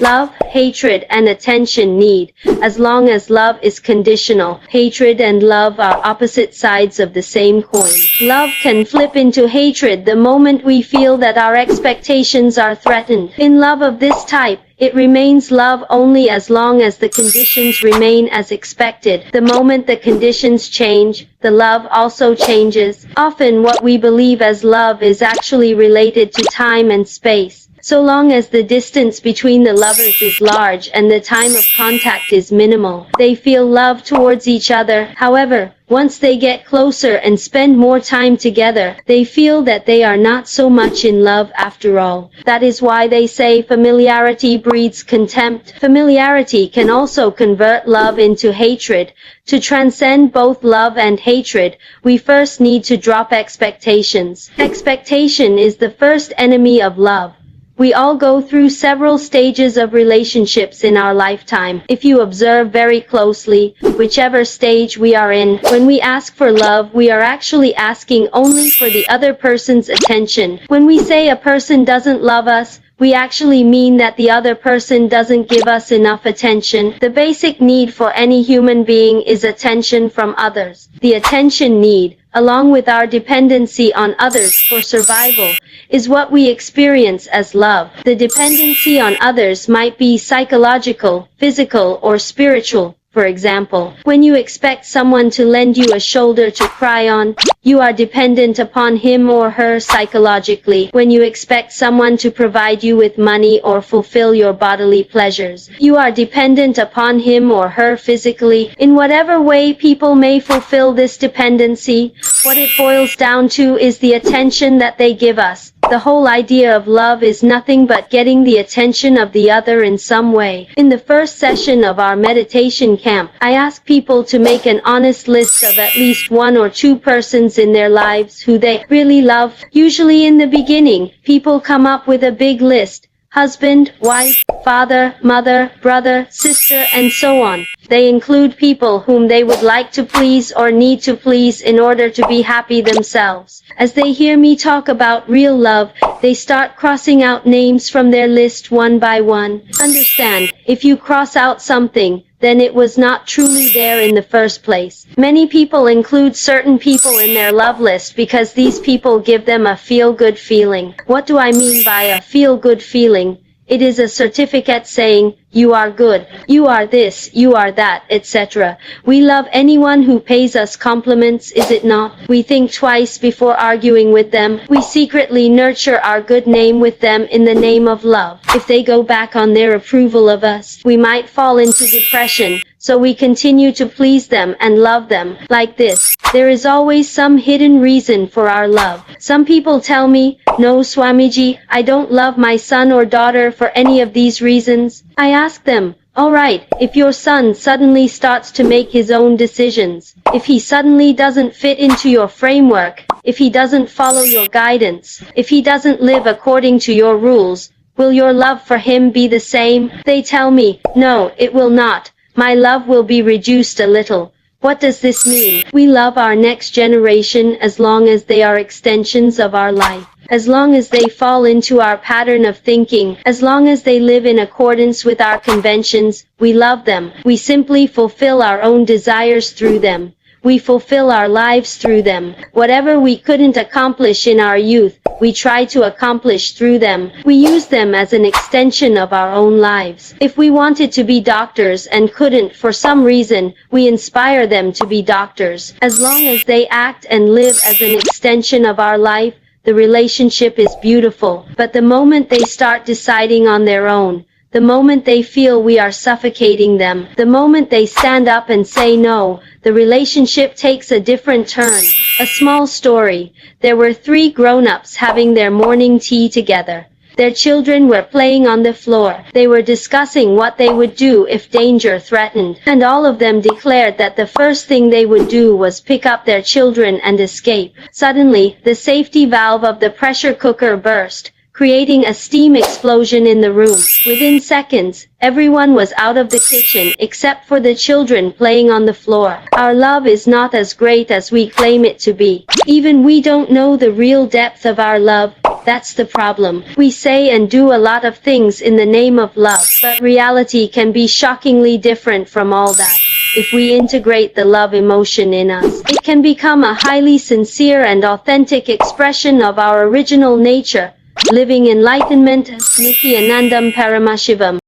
Love, hatred, and attention need. As long as love is conditional, hatred and love are opposite sides of the same coin. Love can flip into hatred the moment we feel that our expectations are threatened. In love of this type, it remains love only as long as the conditions remain as expected. The moment the conditions change, the love also changes. Often what we believe as love is actually related to time and space. So long as the distance between the lovers is large and the time of contact is minimal, they feel love towards each other. However, once they get closer and spend more time together, they feel that they are not so much in love after all. That is why they say familiarity breeds contempt. Familiarity can also convert love into hatred. To transcend both love and hatred, we first need to drop expectations. Expectation is the first enemy of love. We all go through several stages of relationships in our lifetime. If you observe very closely, whichever stage we are in, when we ask for love, we are actually asking only for the other person's attention. When we say a person doesn't love us, we actually mean that the other person doesn't give us enough attention. The basic need for any human being is attention from others. The attention need, along with our dependency on others for survival, is what we experience as love. The dependency on others might be psychological, physical, or spiritual. For example, when you expect someone to lend you a shoulder to cry on, you are dependent upon him or her psychologically. When you expect someone to provide you with money or fulfill your bodily pleasures, you are dependent upon him or her physically. In whatever way people may fulfill this dependency, what it boils down to is the attention that they give us. The whole idea of love is nothing but getting the attention of the other in some way. In the first session of our meditation camp, I ask people to make an honest list of at least one or two persons in their lives who they really love. Usually in the beginning, people come up with a big list. Husband, wife, father, mother, brother, sister, and so on. They include people whom they would like to please or need to please in order to be happy themselves. As they hear me talk about real love, they start crossing out names from their list one by one. Understand, if you cross out something, then it was not truly there in the first place. Many people include certain people in their love list because these people give them a feel-good feeling. What do I mean by a feel-good feeling? It is a certificate saying, you are good, you are this, you are that, etc. We love anyone who pays us compliments, is it not? We think twice before arguing with them. We secretly nurture our good name with them in the name of love. If they go back on their approval of us, we might fall into depression. So we continue to please them and love them. Like this, there is always some hidden reason for our love. Some people tell me, no Swamiji, I don't love my son or daughter for any of these reasons. I ask them, alright, if your son suddenly starts to make his own decisions, if he suddenly doesn't fit into your framework, if he doesn't follow your guidance, if he doesn't live according to your rules, will your love for him be the same? They tell me, no, it will not. My love will be reduced a little. What does this mean? We love our next generation as long as they are extensions of our life. As long as they fall into our pattern of thinking, as long as they live in accordance with our conventions, we love them. We simply fulfill our own desires through them. We fulfill our lives through them. Whatever we couldn't accomplish in our youth, we try to accomplish through them. We use them as an extension of our own lives. If we wanted to be doctors and couldn't for some reason, we inspire them to be doctors. As long as they act and live as an extension of our life, the relationship is beautiful. But the moment they start deciding on their own, the moment they feel we are suffocating them, the moment they stand up and say no, the relationship takes a different turn. A small story. There were 3 grown-ups having their morning tea together. Their children were playing on the floor. They were discussing what they would do if danger threatened, and all of them declared that the first thing they would do was pick up their children and escape. Suddenly, the safety valve of the pressure cooker burst. creating a steam explosion in the room. Within seconds, everyone was out of the kitchen except for the children playing on the floor. Our love is not as great as we claim it to be. Even we don't know the real depth of our love. That's the problem. We say and do a lot of things in the name of love, but reality can be shockingly different from all that. If we integrate the love emotion in us, it can become a highly sincere and authentic expression of our original nature. Living enlightenment, Nithyanandam Paramashivam.